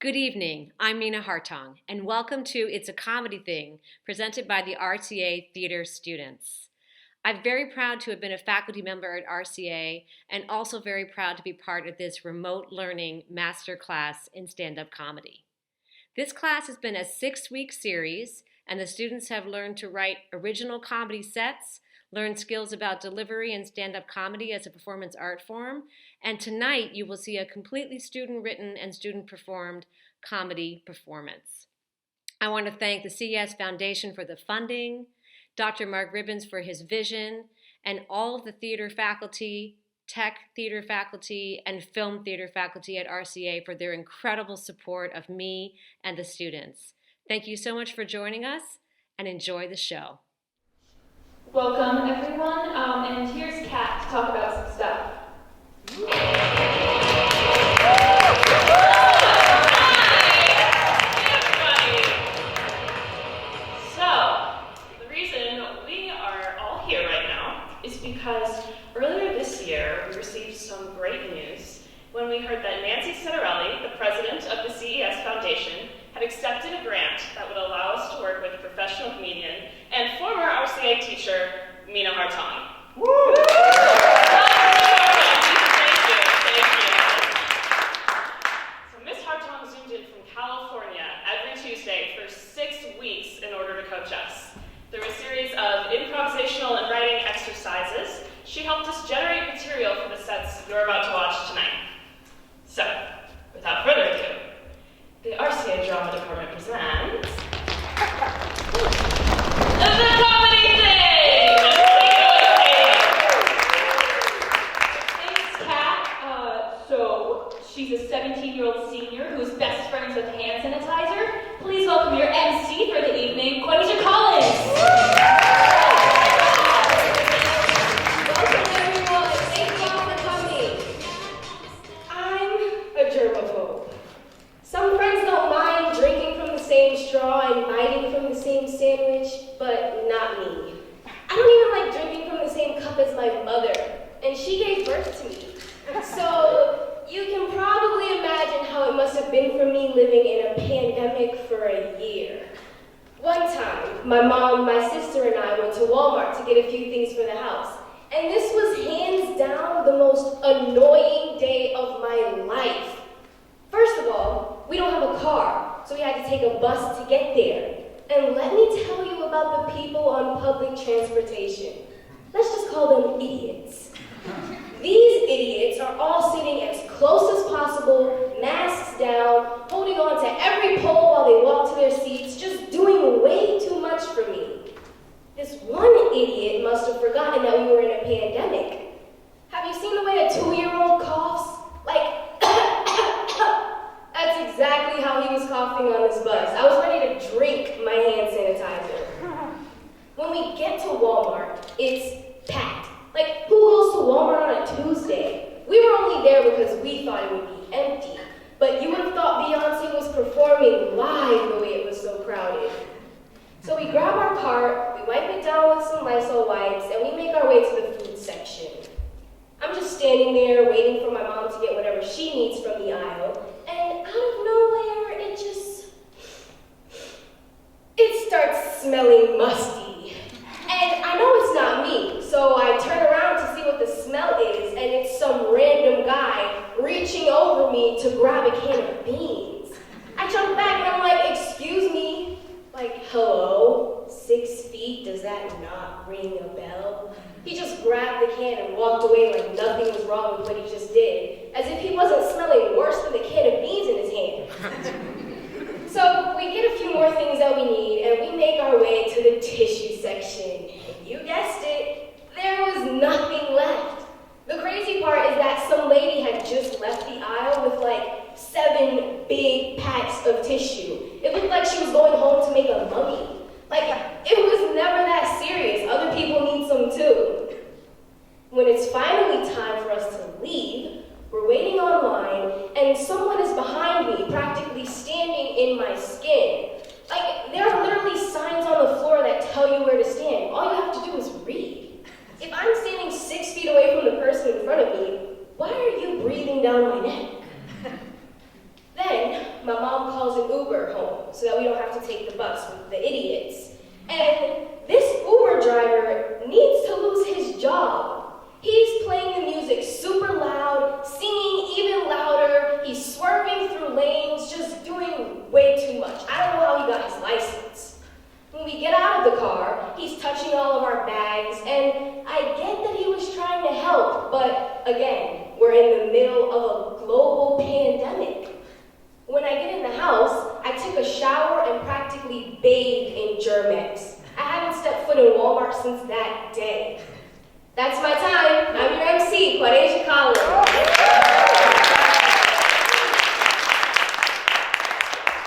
Good evening, I'm Mina Hartong, and welcome to It's a Comedy Thing, presented by the RCA theater students. I'm very proud to have been a faculty member at RCA and also very proud to be part of this remote learning master class in stand-up comedy. This class has been a 6-week series, and the students have learned to write original comedy sets, learn skills about delivery and stand-up comedy as a performance art form, and tonight you will see a completely student-written and student-performed comedy performance. I want to thank the C.E.S. Foundation for the funding, Dr. Mark Ribbons for his vision, and all of the theater faculty, tech theater faculty, and film theater faculty at RCA for their incredible support of me and the students. Thank you so much for joining us, and enjoy the show. Welcome, everyone, and here's Kat to talk about some stuff. The reason we are all here right now is because earlier this year we received some great news when we heard that Nancy Citarelli, the president of the C.E.S. Foundation, had accepted a grant that would allow us to work with professional comedian and former RCA teacher, Mina Hartong. Woo! So Miss Hartong zoomed in from California every Tuesday for 6 weeks in order to coach us. Through a series of improvisational and writing exercises, she helped us generate material for the sets you're about to watch tonight. So, without further ado, the RCA Drama Department presents The Comedy Thing! Thanks, Kat. So, she's a 17-year-old senior who's best friends with hand sanitizer. Please welcome your MC for the evening, Quanisha Collins. Welcome, everyone. Thank you all for coming. I'm a germaphobe. Some friends don't mind drinking from the same straw and biting from the same sandwich, but not me. I don't even like drinking from the same cup as my mother, and she gave birth to me. So you can probably imagine how it must have been for me living in a pandemic for a year. One time, my mom, my sister, and I went to Walmart to get a few things for the house, and this was hands down the most annoying day of my life. First of all, we don't have a car, so we had to take a bus to get there. And let me tell you about the people on public transportation. Let's just call them idiots. These idiots are all sitting as close as possible, masks down, holding on to every pole while they walk to their seats, just doing way too much for me. This one idiot must have forgotten that we were in a pandemic. Have you seen the way a 2-year-old coughs? Like, that's exactly how he was coughing on this bus. I was ready to drink my hand sanitizer. When we get to Walmart, it's packed. Like, who goes to Walmart on a Tuesday? We were only there because we thought it would be empty. But you would have thought Beyonce was performing live the way it was so crowded. So we grab our cart, we wipe it down with some Lysol wipes, and we make our way to the food section. I'm just standing there waiting for my mom to get whatever she needs from the aisle, and out of nowhere, it starts smelling musty. And I know it's not me, so I turn around to see what the smell is, and it's some random guy reaching over me to grab a can of beans. I jump back and I'm like, excuse me? Like, hello? 6 feet, does that not ring a bell? He just grabbed the can and walked away like nothing was wrong with what he just did, as if he wasn't smelling worse than the can of beans in his hand. So we get a few more things that we need, and we make our way to the tissue section. And you guessed it, there was nothing left. The crazy part is that some lady had just left the aisle with like 7 big packs of tissue. It looked like she was going home to make a mummy. Like, it was never that serious. Other people need some too. When it's finally time for us to leave, we're waiting online, and someone is behind me, practically standing in my skin. Like, there are literally signs on the floor that tell you where to stand. All you have to do is read. If I'm standing 6 feet away from the person in front of me, why are you breathing down my neck? Then, my mom in the middle of a global pandemic. When I get in the house, I took a shower and practically bathed in Germ-X. I haven't stepped foot in Walmart since that day. That's my time. I'm your MC, Quadasia Collins.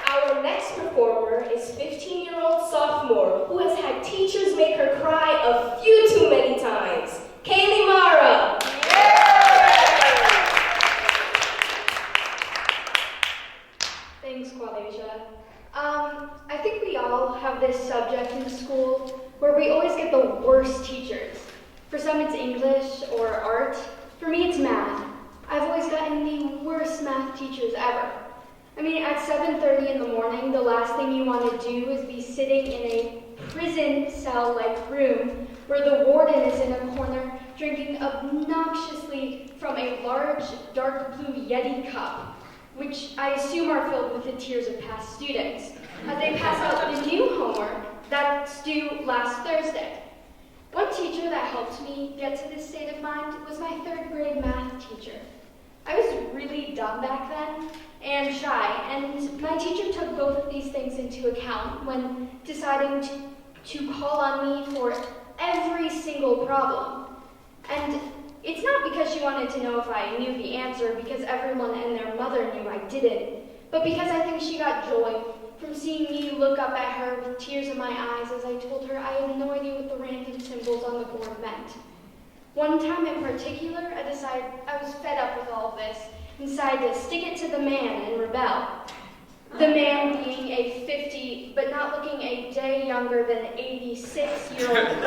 Our next performer is 15-year-old sophomore who has had teachers make her cry a few too many times. Kaylee Mara. Thanks, Quadasia. I think we all have this subject in school where we always get the worst teachers. For some it's English or art. For me it's math. I've always gotten the worst math teachers ever. I mean, at 7:30 in the morning, the last thing you want to do is be sitting in a prison cell-like room where the warden is in a corner drinking obnoxiously from a large dark blue Yeti cup, which I assume are filled with the tears of past students, as they pass out the new homework that's due last Thursday. One teacher that helped me get to this state of mind was my 3rd grade math teacher. I was really dumb back then and shy, and my teacher took both of these things into account when deciding to call on me for every single problem. And it's not because she wanted to know if I knew the answer, because everyone and their mother knew I didn't, but because I think she got joy from seeing me look up at her with tears in my eyes as I told her I had no idea what the random symbols on the board meant. One time in particular, I decided I was fed up with all of this and decided to stick it to the man and rebel. The man being a 50, but not looking a day younger than 86-year-old woman.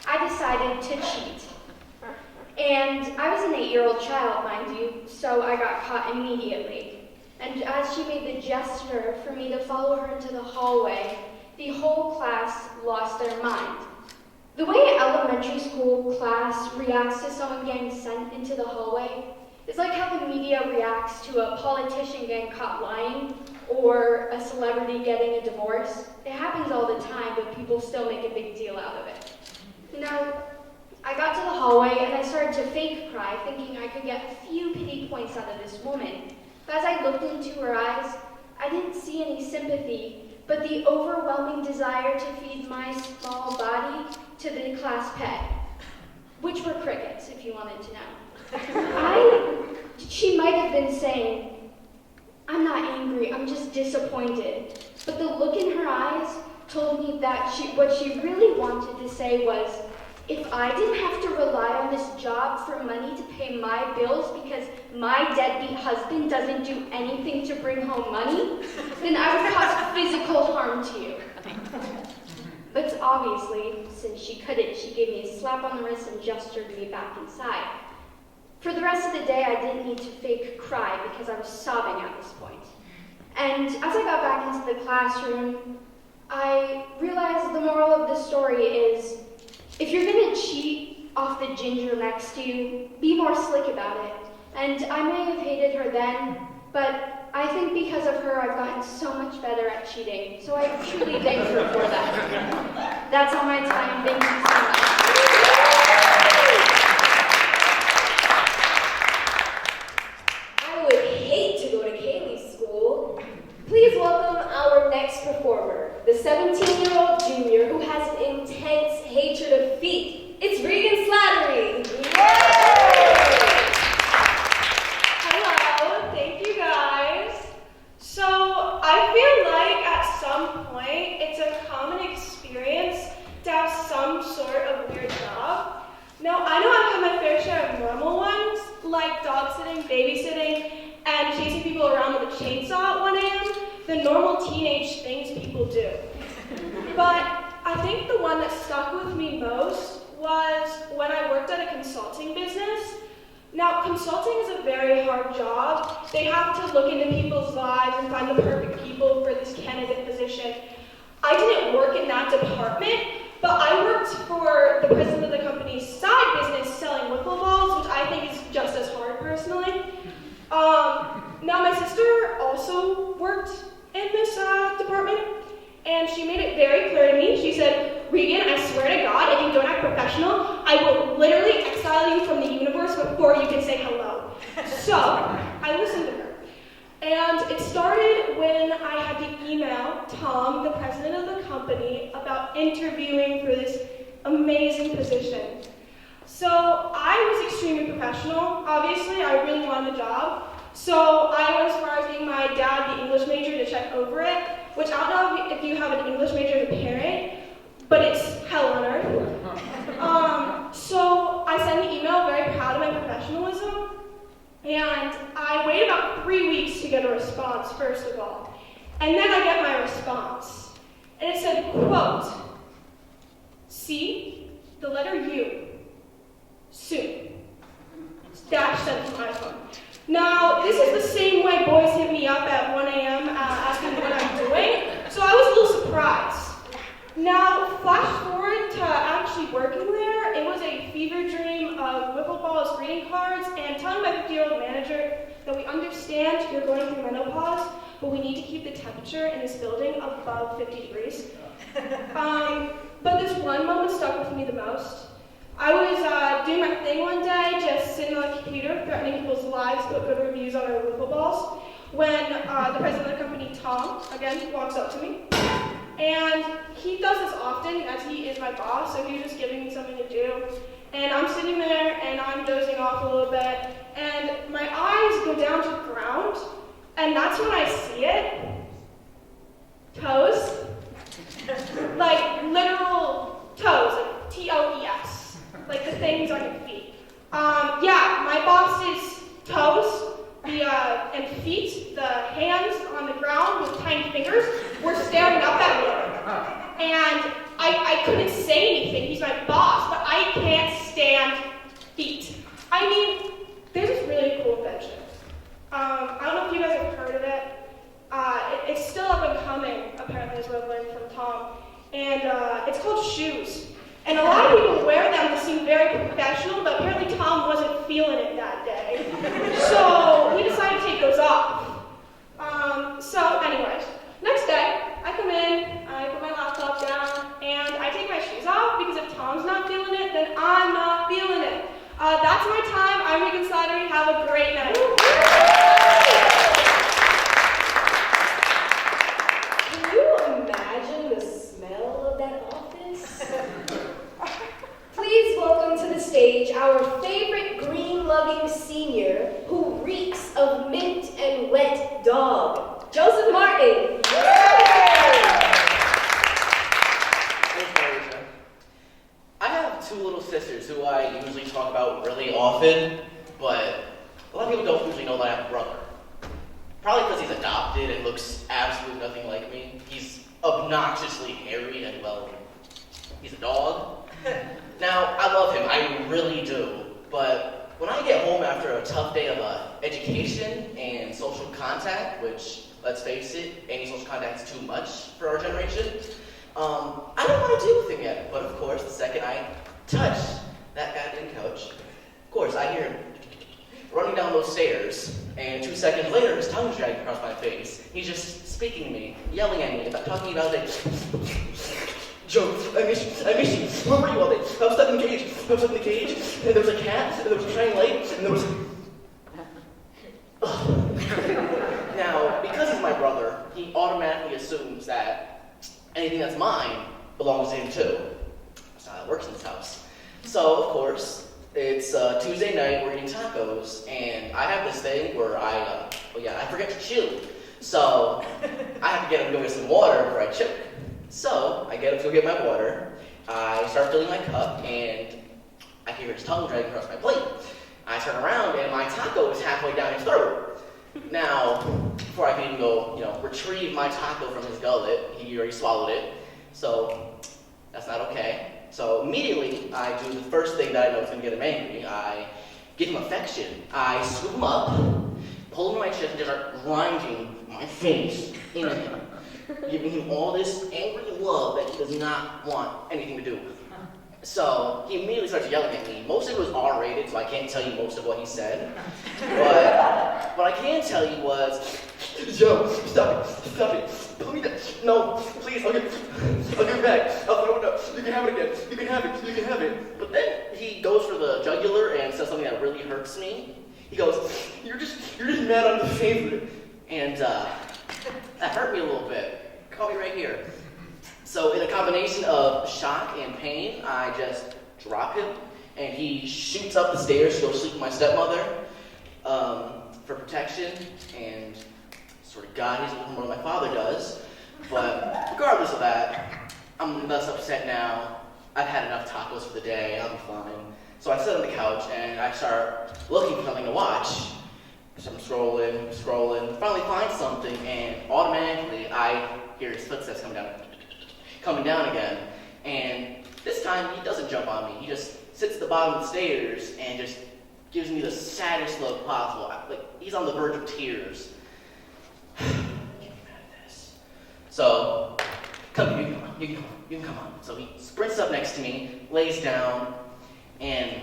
I decided to cheat. And I was an 8-year-old child, mind you, so I got caught immediately. And as she made the gesture for me to follow her into the hallway, the whole class lost their mind. The way an elementary school class reacts to someone getting sent into the hallway is like how the media reacts to a politician getting caught lying or a celebrity getting a divorce. It happens all the time, but people still make a big deal out of it. You know, I got to the hallway and I started to fake cry, thinking I could get a few pity points out of this woman. But as I looked into her eyes, I didn't see any sympathy, but the overwhelming desire to feed my small body to the class pet, which were crickets, if you wanted to know. She might have been saying, "I'm not angry, I'm just disappointed." But the look in her eyes told me that what she really wanted to say was, if I didn't have to rely on this job for money to pay my bills because my deadbeat husband doesn't do anything to bring home money, then I would cause physical harm to you. But obviously, since she couldn't, she gave me a slap on the wrist and gestured me back inside. For the rest of the day, I didn't need to fake cry because I was sobbing at this point. And as I got back into the classroom, I realized the moral of the story is, if you're going to cheat off the ginger next to you, be more slick about it. And I may have hated her then, but I think because of her, I've gotten so much better at cheating. So I truly thank her for that. That's all my time. Thank you so much. I would hate to go to Kaylee's school. Please welcome our next performer, the 17-year-old junior who has an intense hatred of feet. It's Regan Slattery. Hello, thank you guys. So I feel like at some point it's a common experience to have some sort of weird job. Now I know I've had my fair share of normal ones, like dog sitting, babysitting, and chasing people around with a chainsaw at 1 a.m., the normal teenage things people do. But I think the one that stuck with me most was when I worked at a consulting business. Now, consulting is a very hard job. They have to look into people's lives and find the perfect people for this candidate position. I didn't work in that department, but I worked for the president of the company's side business selling wiffle balls, which I think is just as hard personally. Now, my sister also worked in this department, and she made it very clear to me. She said, "Regan, I swear to God, if you don't act professional, I will literally exile you from the universe before you can say hello. So, I listened to her. And it started when I had to email Tom, the president of the company, about interviewing for this amazing position. So I was extremely professional. Obviously, I really wanted the job. So I went as far as getting my dad, the English major, to check over it, which I don't know if you have an English major as a parent, but it's hell on earth. So I sent an email, very proud of my professionalism, and I waited about 3 weeks to get a response, first of all. And then I get my response. And it said, quote, C, the letter U, soon. Dash sent to my iPhone. Now, this is the same way boys hit me up at 1 a.m. Asking what I'm doing, so I was a little surprised. Now, flash forward to actually working there, it was a fever dream of wiffle balls, greeting cards, and telling my 50-year-old manager that we understand you're going through menopause, but we need to keep the temperature in this building above 50 degrees. But this one moment stuck with me the most. I was doing my thing one day, just sitting on the computer, threatening people's lives to put good reviews on our wiffle balls, when the president of the company, Tom, again, walks up to me. And he does this often, as he is my boss, so he was just giving me something to do. And I'm sitting there, and I'm dozing off a little bit, and my eyes go down to the ground, and that's when I see it. Toes. Like, literal toes, like T-O-E-S. Like the things on your feet. Yeah, my boss's toes, and feet, the hands on the ground with tiny fingers, were staring up at me. And I couldn't say anything, he's my boss, but I can't stand feet. I mean, there's this really cool invention. I don't know if you guys have heard of it. It's still up and coming, apparently, is what I've learned from Tom. And it's called shoes. And a lot of people wear them to seem very professional, but apparently Tom wasn't feeling it that day. So he decided to take those off. So anyways, next day, I come in, I put my laptop down, and I take my shoes off, because if Tom's not feeling it, then I'm not feeling it. That's my time. I'm Regan Slattery. Have a great night. Can you imagine the smell of that office? Please welcome to the stage our favorite green-loving senior who reeks of mint and wet dog, Joseph Martin. I have two little sisters who I usually talk about really often, but a lot of people don't usually know that I have a brother. Probably because he's adopted and looks absolutely nothing like me. He's obnoxiously hairy and, well, he's a dog. Now, I love him, I really do, but when I get home after a tough day of education and social contact, which, let's face it, any social contact is too much for our generation, I don't want to do anything yet. But of course, the second I touch that goddamn couch, of course, I hear him running down those stairs, and 2 seconds later, his tongue's dragging across my face. He's just speaking to me, yelling at me, talking about it. Joe, I miss you. Where were you all day? I was stuck in the cage. And there was a cat, and there was a shining light, and there was Now, because he's my brother, he automatically assumes that anything that's mine belongs to him too. That's how it works in this house. So, of course, it's Tuesday night, we're eating tacos, and I have this thing where I forget to chew. So, I have to get him to go get some water before I choke. So, I get him to go get my water, I start filling my cup, and I hear his tongue dragging across my plate. I turn around, and my taco is halfway down his throat. Now, before I can even go, retrieve my taco from his gullet, he already swallowed it, so that's not okay. So immediately, I do the first thing that I know is going to get him angry. I give him affection. I scoop him up, pull him to my chest, and just start grinding my face into him, giving him all this angry love that he does not want anything to do with. So he immediately starts yelling at me. Most of it was R-rated, so I can't tell you most of what he said. But what I can tell you was, Joe, stop it. Put me down. No, please, I'll give it back. I'll throw it up. You can have it again. You can have it. But then he goes for the jugular and says something that really hurts me. He goes, you're just mad I'm the favorite. And that hurt me a little bit. Call me right here. So in a combination of shock and pain, I just drop him, and he shoots up the stairs to go sleep with my stepmother for protection, and sort of God, he's a little more than my father does. But regardless of that, I'm less upset now. I've had enough tacos for the day. I'll be fine. So I sit on the couch, and I start looking for something to watch. So I'm scrolling, finally find something, and automatically I hear his footsteps coming down again. And this time, he doesn't jump on me. He just sits at the bottom of the stairs and just gives me the saddest look possible. Like, he's on the verge of tears. I can't be mad at this. So, you can come on. So he sprints up next to me, lays down, and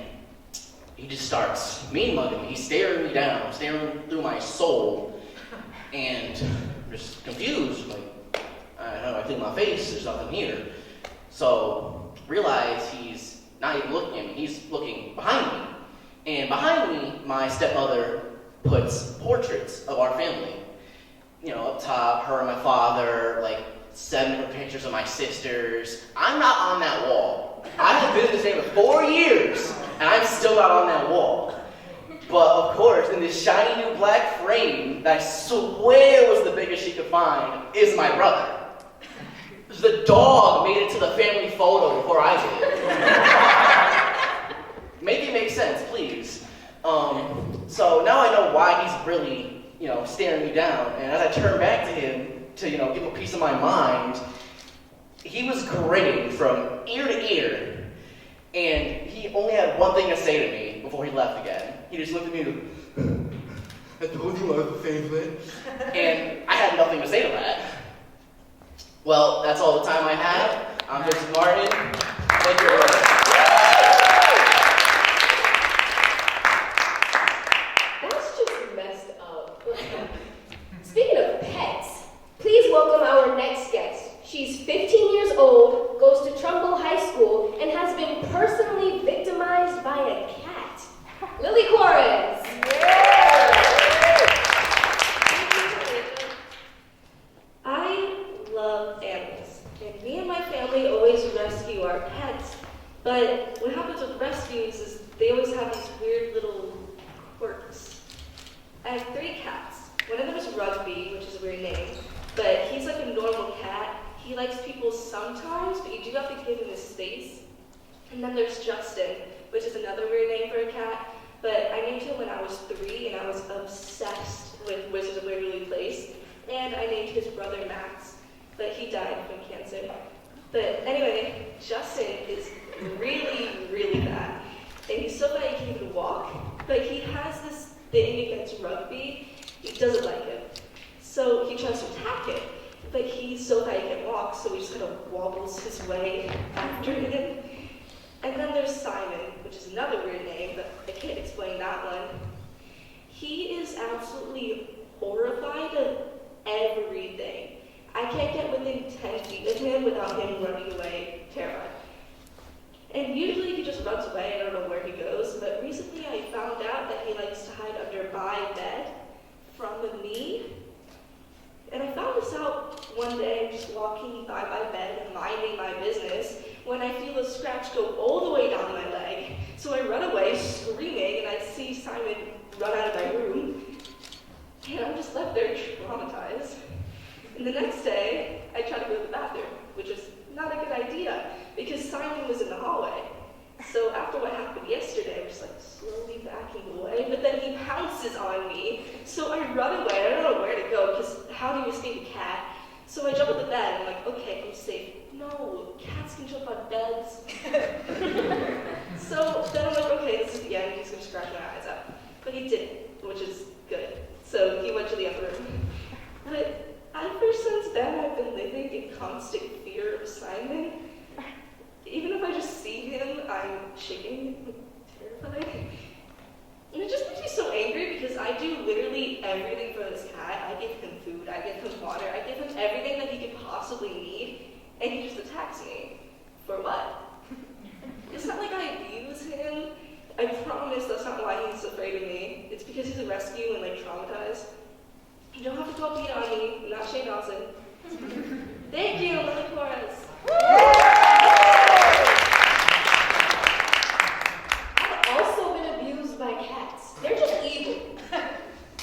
he just starts mean mugging me. He's staring me down, staring through my soul, and I'm just confused. Like, I don't know, I think my face, there's nothing here. So, realize he's not even looking at me, he's looking behind me. And behind me, my stepmother puts portraits of our family. You know, up top, her and my father, like 7 different pictures of my sisters. I'm not on that wall. I have been in this neighborhood for 4 years, and I'm still not on that wall. But of course, in this shiny new black frame that I swear was the biggest she could find, is my brother. The dog made it to the family photo before I did. Make it make sense, please. So now I know why he's really, staring me down. And as I turn back to him to, give him a piece of my mind, he was grinning from ear to ear. And he only had one thing to say to me before he left again. He just looked at me and I told you I was the favorite. And I had nothing to say to that. Well, that's all the time I have. I'm Joseph Martin. Thank you very much. That's just messed up. Speaking of pets, please welcome our next guest. She's 15 years old, goes to Trumbull High School, and has been personally victimized by a cat. Lily Corrigan. I love animals, and me and my family always rescue our pets. But what happens with rescues is they always have these weird little quirks. I have 3 cats. One of them is Rugby, which is a weird name, but he's like a normal cat. He likes people sometimes, but you do have to give him his space. And then there's Justin, which is another weird name for a cat, but I named him when I was 3, and I was obsessed with Wizards of Waverly Place. And I named his brother Max, but he died from cancer. But anyway, Justin is really, really bad. And he's so bad he can't even walk. But he has this thing against Rugby. He doesn't like him. So he tries to attack it. But he's so bad he can't walk, so he just kind of wobbles his way after him. And then there's Simon, which is another weird name, but I can't explain that one. He is absolutely horrified of everything. I can't get within 10 feet of him without him running away, terrified. And usually he just runs away, I don't know where he goes, but recently I found out that he likes to hide under my bed from me. And I found this out one day, just walking by my bed and minding my business, when I feel a scratch go all the way down my leg. So I run away screaming, and I see Simon run out of my room. And I'm just left there traumatized. And the next day, I try to go to the bathroom, which is not a good idea, because Simon was in the hallway. So after what happened yesterday, I'm just like slowly backing away, but then he pounces on me. So I run away, I don't know where to go, because how do you escape a cat? So I jump on the bed, and I'm like, okay, I'm safe. No, cats can jump on beds. So then I'm like, okay, this is the end, he's gonna scratch my eyes out. But he didn't, which is good. So he went to the other room. But ever since then, I've been living in constant fear of Simon. Even if I just see him, I'm shaking, terrified. And it just makes me so angry because I do literally everything for this cat. I give him food, I give him water, I give him everything that he could possibly need, and he just attacks me. For what? It's not like I abuse him because he's a rescue and like traumatized. You don't have to call Peter on me, I'm not Shane Dawson. Thank you, Lily Flores. I've also been abused by cats. They're just evil.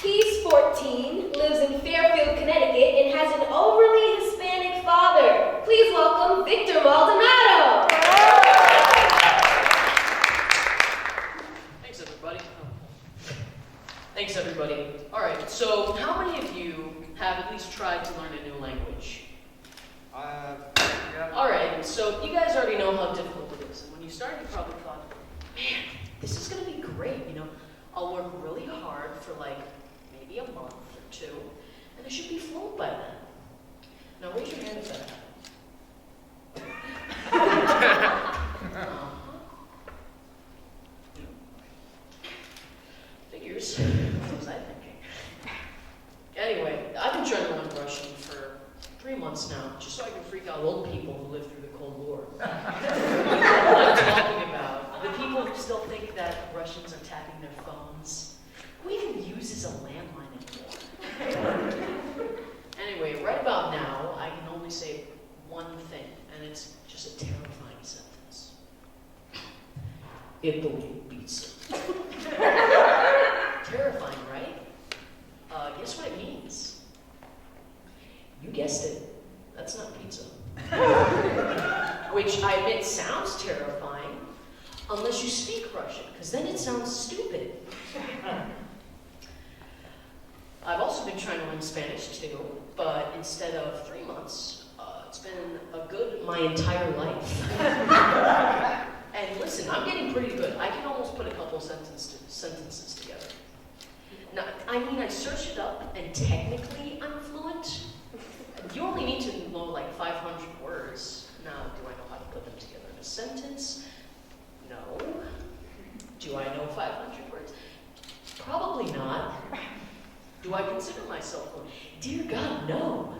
He's 14, lives in Fairfield, Connecticut, and has an overly Hispanic father. Please welcome Victor Maldonado. Thanks, everybody. Thanks, everybody. All right, so how many of you have at least tried to learn a new language? Yeah. All right, so you guys already know how difficult it is. And when you started, you probably thought, man, this is going to be great. You know, I'll work really hard for like maybe a month or two, and I should be fluent by then. Now, raise your hand if that happened. Figures. What was I thinking? Anyway, I've been trying to learn Russian for 3 months now, just so I can freak out old people who lived through the Cold War. What I'm talking about, the people who still think that Russians are tapping their phones. Who even uses a landline anymore? Anyway, right about now, I can only say one thing, and it's just a terrifying sentence. Italy pizza. Terrifying, right? Guess what it means? You guessed it. That's not pizza. Which I admit sounds terrifying, unless you speak Russian, because then it sounds stupid. I've also been trying to learn Spanish too, but instead of 3 months, it's been a good my entire life. And listen, I'm getting pretty good. I can almost put a couple sentences together. Now, I mean, I searched it up, and technically I'm fluent. You only need to know like 500 words. Now, do I know how to put them together in a sentence? No. Do I know 500 words? Probably not. Do I consider myself fluent? Dear God, no.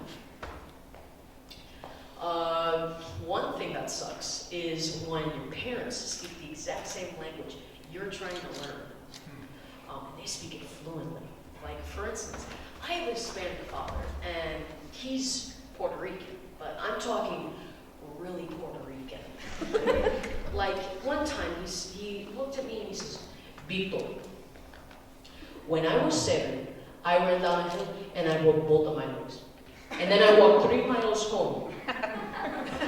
One thing that sucks is when your parents speak the exact same language you're trying to learn, and they speak it fluently. Like, for instance, I have a Hispanic father, and he's Puerto Rican, but I'm talking really Puerto Rican. Like, one time, he looked at me and he says, Vito, when I was 7, I ran down a hill and I broke both of my legs. And then I walked 3 miles home.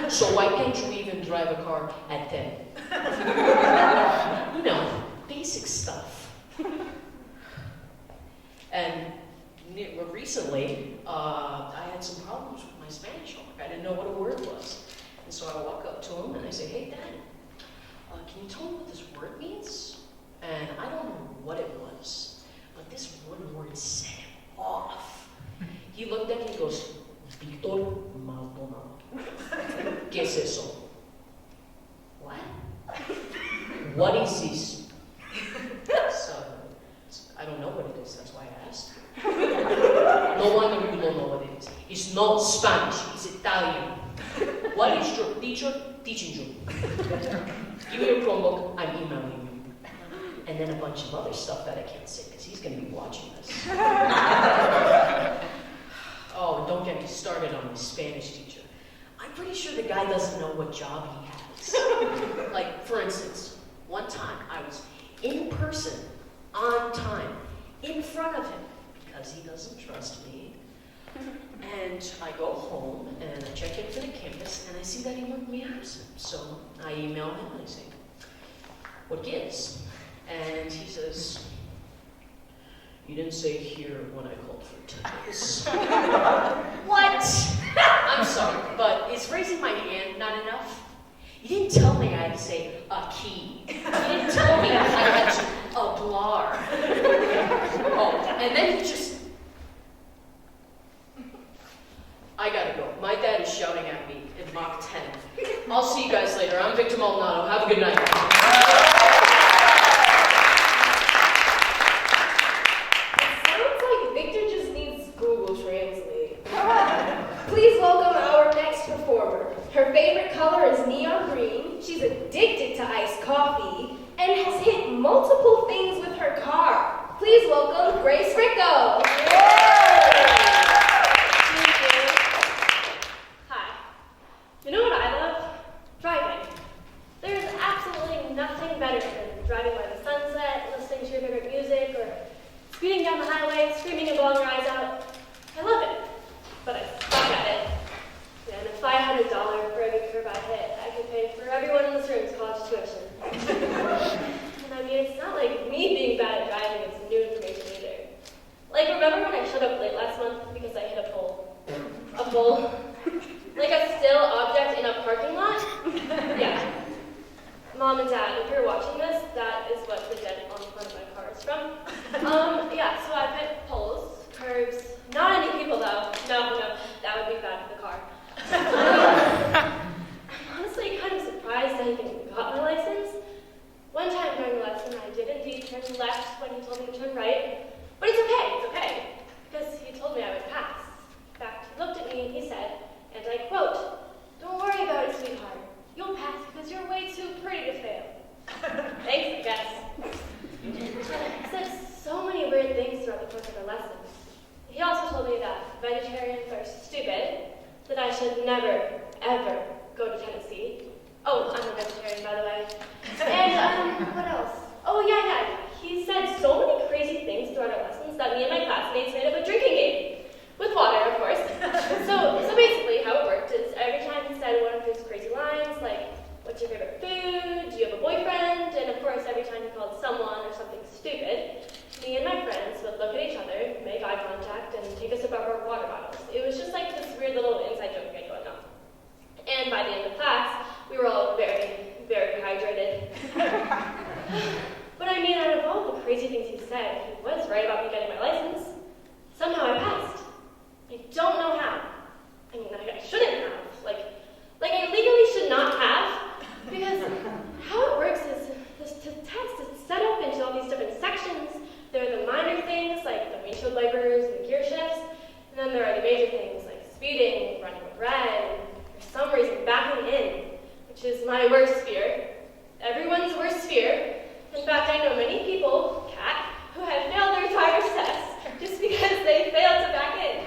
So why can't you even drive a car at 10? You know, basic stuff. And recently, I had some problems with my Spanish homework. I didn't know what a word was. And so I walk up to him and I say, hey, Dad, can you tell me what this word means? And I don't know what it was, but this one word set him off. He looked at me and goes, Victor Maldonado. ¿Qué es eso? What? What is this? So, I don't know what it is, that's why I asked. No wonder you don't know what it is. It's not Spanish, it's Italian. What is your teacher teaching you? Give me your Chromebook, I'm emailing you. And then a bunch of other stuff that I can't say, because he's going to be watching this. Oh, don't get me started on my Spanish teacher. I'm pretty sure the guy doesn't know what job he has. Like, for instance, one time I was in person, on time, in front of him, because he doesn't trust me. And I go home, and I check into the campus, and I see that he marked me absent. So I email him, and I say, what gives? And he says, you didn't say here when I called for attendance. What? I'm sorry, but is raising my hand not enough? You didn't tell me I had to say a key. You didn't tell me I had to hablar. Oh, and then he just... I gotta go. My dad is shouting at me in Mach 10. I'll see you guys later. I'm Victor Maldonado. Have a good night. Please welcome our next performer. Her favorite color is neon green. She's addicted to iced coffee and has hit multiple things with her car. Please welcome Grace Ricco. Thank you. Hi. You know what I love? Driving. There's absolutely nothing better than driving by the sunset, listening to your favorite music, or speeding down the highway, screaming and bawling your eyes out. I love it, but I suck at it. And if I had $1 for every curve I hit, I could pay for everyone in this room's college tuition. And I mean, it's not like me being bad at driving is new information either. Like, remember when I showed up late last month because I hit a pole? A pole? Like a still object in a parking lot? Yeah. Mom and Dad, if you're watching this, that is what the dent on the front of my car is from. Yeah, so I've hit poles, curbs, not any people though. No, that would be bad for the car. I'm honestly kind of surprised I even got my license. One time during the lesson, I did indeed turn left when he told me to turn right. But it's okay, because he told me I would pass. In fact, he looked at me and he said, and I quote, "Don't worry about it, sweetheart. You'll pass because you're way too pretty to fail." Thanks, I guess. He said so many weird things throughout the course of the lesson. He also told me that vegetarians are stupid, that I should never, ever go to Tennessee. Oh, I'm a vegetarian, by the way. And, what else? Oh, yeah. He said so many crazy things throughout our lessons that me and my classmates made up a drinking game. With water, of course. So basically, how it worked is every time he said one of his crazy lines, like, "What's your favorite food? Do you have a boyfriend?" And of course, every time he called someone or something stupid, me and my friends would look at each other, make eye contact, and take a sip out of our water bottles. It was just like this weird little inside joke we had going on. And by the end of class, we were all very, very hydrated. But I mean, out of all the crazy things he said, he was right about me getting my license. Somehow I passed. I don't know how. I mean, I shouldn't have. Like I legally should not have, because how it works is the test is set up into all these different sections. There are the minor things, like the windshield wipers and the gear shifts, and then there are the major things, like speeding, running with red, and for some reason backing in, which is my worst fear. Everyone's worst fear. In fact, I know many people, Kat, who have failed their driver's test just because they failed to back in.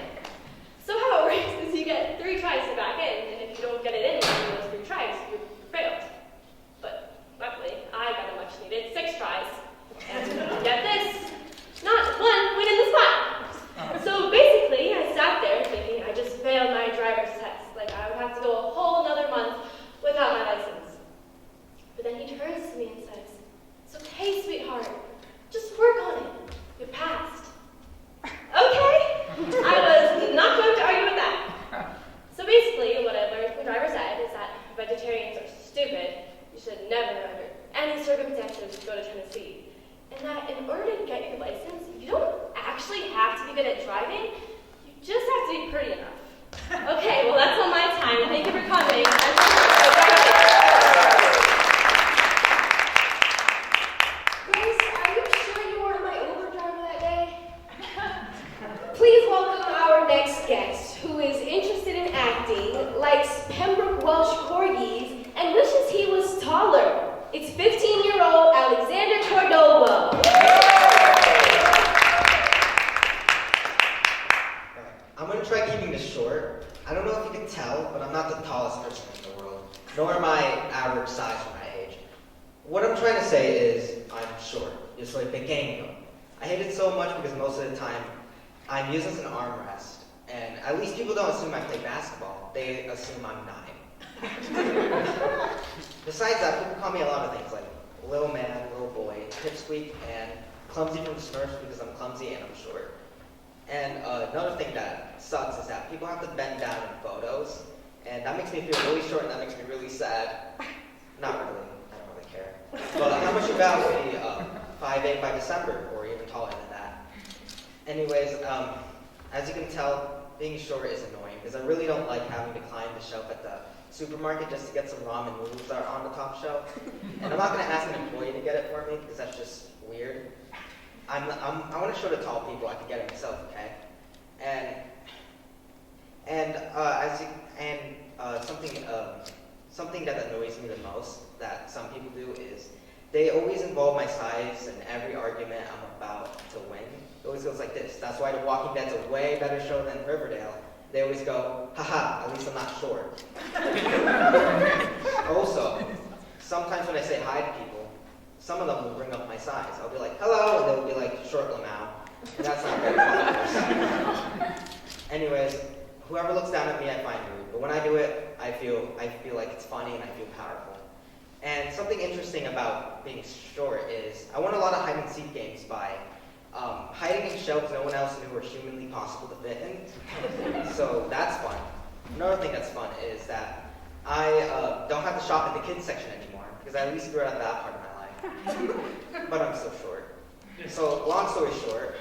So how it works is you get 3 tries to back in, and if you don't get it in one of those 3 tries, you failed. But luckily, I got a much-needed 6 tries. And get this, not one went in the spot. So basically, I sat there thinking I just failed my driver's test. Like I would have to go a whole another month without my license. But then he turns to me and says, "It's okay, sweetheart. Just work on it. You passed." Okay, I was not going to argue with that. So basically, what I learned from driver's ed is that vegetarians are stupid. You should never, under any circumstances, go to Tennessee. And that in order to get your license, you don't actually have to be good at driving. You just have to be pretty enough. Okay, well that's all my time. Thank you for coming. Grace, are you sure you weren't my Uber driver that day? Please welcome our next guest, who is interested in acting, likes Pembroke Welsh corgis, and wishes he was taller. It's 15-year-old Alexander Cordova. I'm going to try keeping this short. I don't know if you can tell, but I'm not the tallest person in the world, nor am I average size for my age. What I'm trying to say is I'm short, just like pequeño. I hate it so much because most of the time I'm used as an armrest, and at least people don't assume I play basketball. They assume I'm 9. Besides that, people call me a lot of things like little man, little boy, pipsqueak, and clumsy from Smurfs because I'm clumsy and I'm short. And another thing that sucks is that people have to bend down in photos, and that makes me feel really short and that makes me really sad. Not really, I don't really care. But how much about maybe 5'8" by December, or even taller than that? Anyways, as you can tell, being short is annoying because I really don't like having to climb the shelf at the supermarket just to get some ramen noodles that are on the top shelf. And I'm not going to ask an employee to get it for me because that's just weird. I want to show the tall people I can get it myself, okay? Something that annoys me the most that some people do is They always involve my size in every argument I'm about to win. It always goes like this. That's why The Walking Dead's a way better show than Riverdale. They always go, haha, at least I'm not short. Also, sometimes when I say hi to people, some of them will bring up my size. I'll be like, hello, and they'll be like, short Lamau. And that's not very popular. Anyways, whoever looks down at me, I find rude. But when I do it, I feel like it's funny and I feel powerful. And something interesting about being short is I won a lot of hide-and-seek games by hiding in shelves no one else knew were humanly possible to fit in. So that's fun. Another thing that's fun is that I don't have to shop in the kids section anymore because I at least grew out of that part of my life. But I'm still short. So long story short,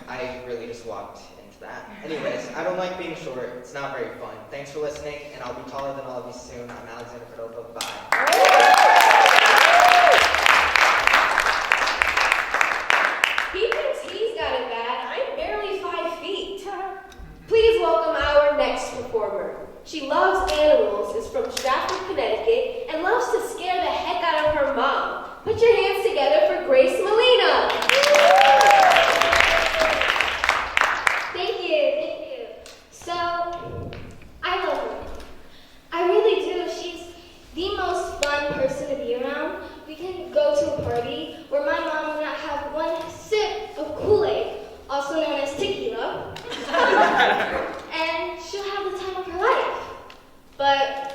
I really just walked into that. Anyways, I don't like being short. It's not very fun. Thanks for listening, and I'll be taller than all of you soon. I'm Alexander Cordova. Bye. He thinks he's got it bad. I'm barely 5 feet. Please welcome our next performer. She loves animals, is from Stratford, Connecticut, and loves to scare the heck out of her mom. Put your hands together for Grace Molina. Thank you. So, I love her. I really do. She's the most fun person to be around. We can go to a party where my mom will not have one sip of Kool-Aid, also known as tequila, and she'll have the time of her life. But,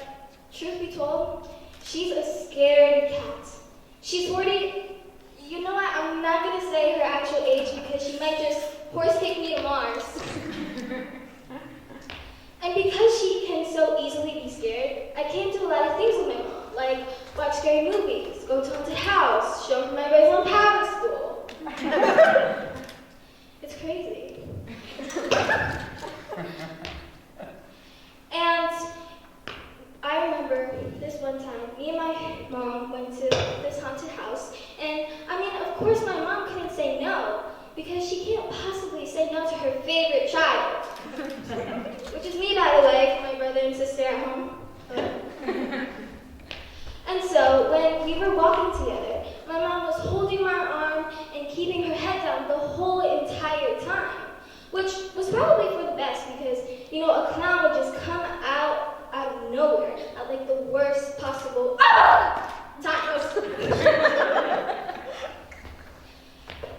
truth be told, she's a scaredy cat. She's 40. You know what? I'm not going to say her actual age because she might just horse kick me to Mars. And because she can so easily be scared, I can't do a lot of things with my mom, like watch scary movies, go to haunted house, show her my ways on public school. It's crazy. And I remember this one time, me and my mom went to this haunted house, and I mean, of course my mom couldn't say no, because she can't possibly say no to her favorite child. Which is me, by the way, for my brother and sister at home. And so, when we were walking together, my mom was holding my arm and keeping her head down the whole entire time. Which was probably for the best because, you know, a clown would just come out of nowhere at like the worst possible times.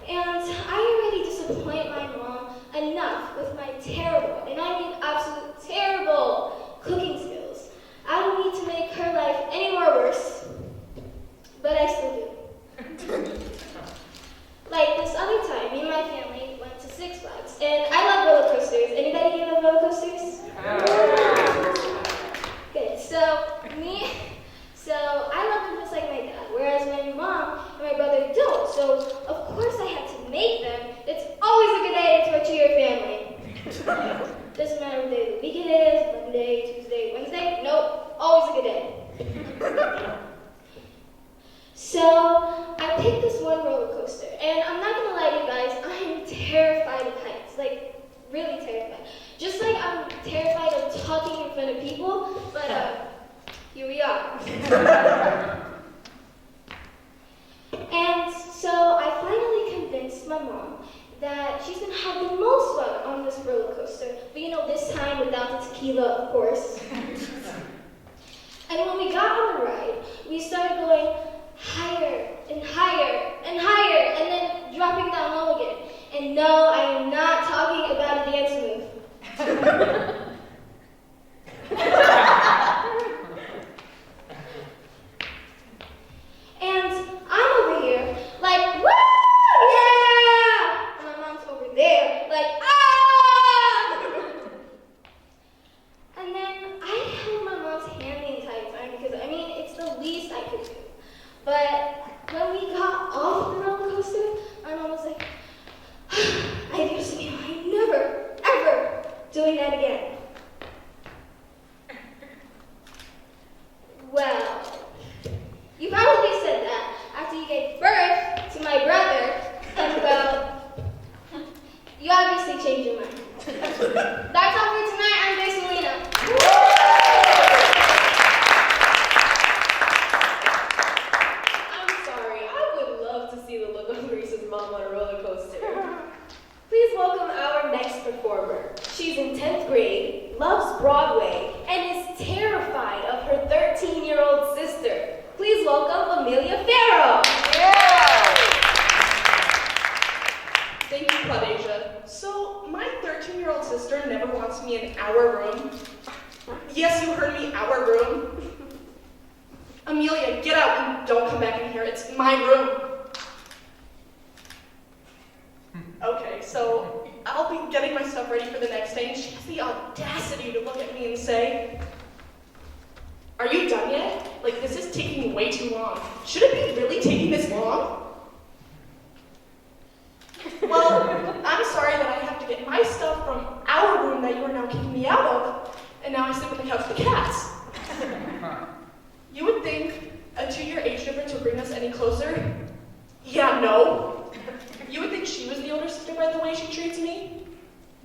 And I already disappoint my mom enough with my terrible, and I mean absolute terrible, cooking skills. I don't need to make her life any more worse, but I still do. Like this other time, me and my family went to Six Flags, and I love roller coasters. Anybody here love roller coasters? Good. So I love them just like my dad, whereas my mom and my brother don't. So of course I had to make them. It's always a good day to torture your family. Doesn't matter what day of the week it is, Monday, Tuesday, Wednesday. Nope, always a good day. So I picked this one roller coaster, and I'm not gonna lie to you guys, I am terrified of heights, like really terrified. Just like I'm terrified of talking in front of people, but here we are. And so I finally convinced my mom that she's gonna have the most fun on this roller coaster, but you know, this time without the tequila, of course. And when we got on the ride, we started going higher and higher and higher, and then dropping down low again. And no, I am not talking about a dance move. And I'm over here, like, woo, yeah! And my mom's over there, like, ah! And then I held my mom's hand the entire time because, I mean, it's the least I could do. But when we got off the roller coaster, my mom was like, I just knew I'm never, ever doing that again. Well, you probably said that after you gave birth to my brother, and well, you obviously changed your mind. That's all for tonight. I'm Grace Molina. don't come back in here. It's my room. Okay, so I'll be getting my stuff ready for the next day, and she has the audacity to look at me and say, "Are you done yet? Like, this is taking way too long. Should it be really taking this long?" Well, I'm sorry that I have to get my stuff from our room that you are now kicking me out of, and now I sit with the couch with the cats. You would think a 2-year age difference would bring us any closer? Yeah, no. You would think she was the older sister by the way she treats me?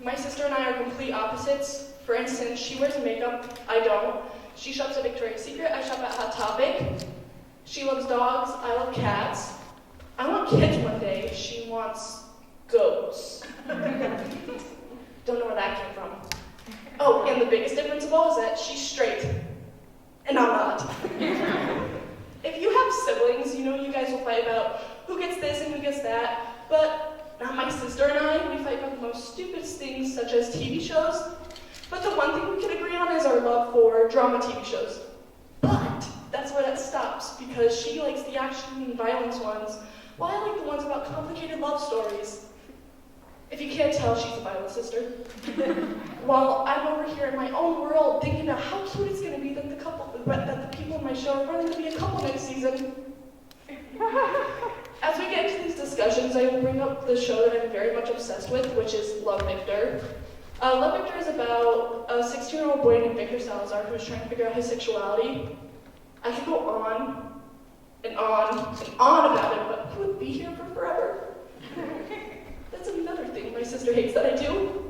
My sister and I are complete opposites. For instance, she wears makeup, I don't. She shops at Victoria's Secret, I shop at Hot Topic. She loves dogs, I love cats. I want kids one day, she wants goats. Don't know where that came from. Oh, and the biggest difference of all is that she's straight, and I'm not. If you have siblings, you know you guys will fight about who gets this and who gets that, but not my sister and I. We fight about the most stupidest things, such as TV shows. But the one thing we can agree on is our love for drama TV shows. But that's where that stops, because she likes the action and violence ones, while I like the ones about complicated love stories. If you can't tell, she's a violent sister. While I'm over here in my own world thinking about how cute it's going to be that the people in my show are probably going to be a couple next season. As we get into these discussions, I will bring up the show that I'm very much obsessed with, which is Love, Victor. Love, Victor is about a 16-year-old boy named Victor Salazar who is trying to figure out his sexuality. I could go on and on and on about it, but who would be here for forever? That's another thing my sister hates that I do.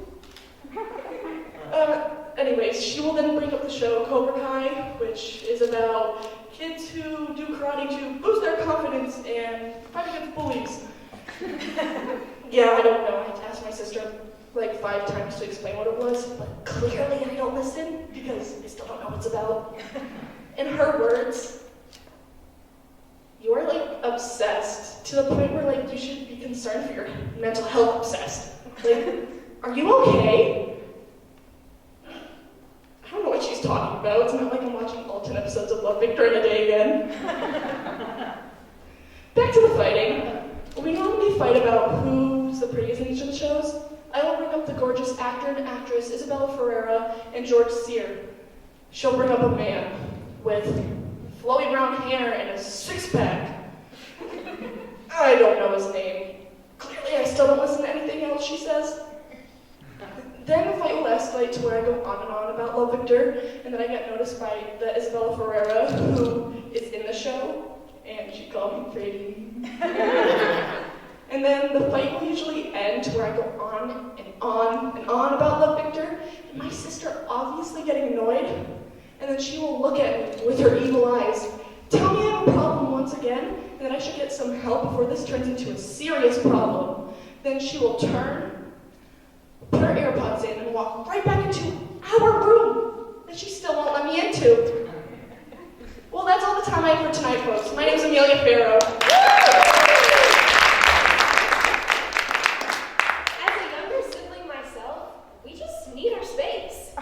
Anyways, she will then bring up the show Cobra Kai, which is about kids who do karate to boost their confidence and fight against bullies. Yeah, I don't know. I had to ask my sister like 5 times to explain what it was, but clearly I don't listen because I still don't know what it's about. In her words, you are like obsessed to the point where like you should be concerned for your mental health obsessed. Like, are you okay? I don't know what she's talking about. It's not like I'm watching all 10 episodes of Love, Victor in a day again. Back to the fighting. We normally fight about who's the prettiest in each of the shows. I will bring up the gorgeous actor and actress Isabella Ferreira and George Sear. She'll bring up a man with flowy brown hair and a 6-pack. I don't know his name. Clearly I still don't listen to anything else she says. Then the fight will escalate to where I go on and on about Love, Victor, and then I get noticed by the Isabella Ferreira, who is in the show, and she called me pretty. And then the fight will usually end to where I go on and on and on about Love, Victor, and my sister obviously getting annoyed, and then she will look at me with her evil eyes, tell me I have a problem once again, and that I should get some help before this turns into a serious problem. Then she will turn, put her AirPods in, and walk right back into our room that she still won't let me into. Well, that's all the time I have for tonight, folks. My name is Amelia Farrow. As a younger sibling myself, we just need our space.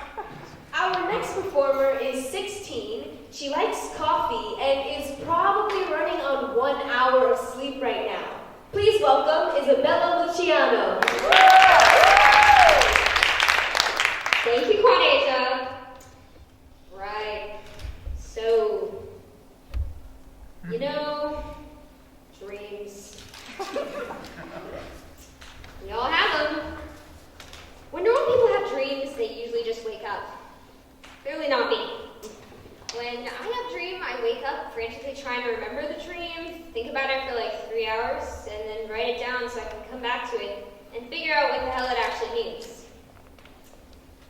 Our next performer is 16. She likes coffee and is probably running on 1 hour of sleep right now. Please welcome Isabella Luciano. Thank you, Quadasia. Right. So, you know, dreams. We all have them. When normal people have dreams, they usually just wake up. Clearly not me. When I have a dream, I wake up frantically trying to remember the dream, think about it for like 3 hours, and then write it down so I can come back to it and figure out what the hell it actually means.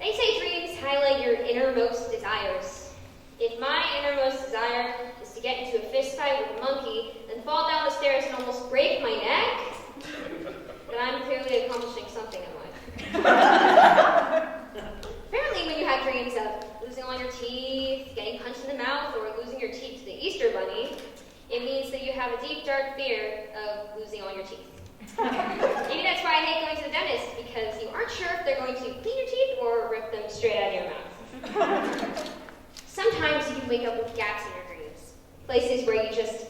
They say dreams highlight your innermost desires. If my innermost desire is to get into a fist fight with a monkey, then fall down the stairs and almost break my neck, then I'm clearly accomplishing something in life. Apparently, when you have dreams of losing all your teeth, getting punched in the mouth, or losing your teeth to the Easter Bunny, it means that you have a deep, dark fear of losing all your teeth. Maybe that's why I hate going to the dentist, because you aren't sure if they're going to clean your teeth or rip them straight out of your mouth. Sometimes you can wake up with gaps in your dreams, places where you just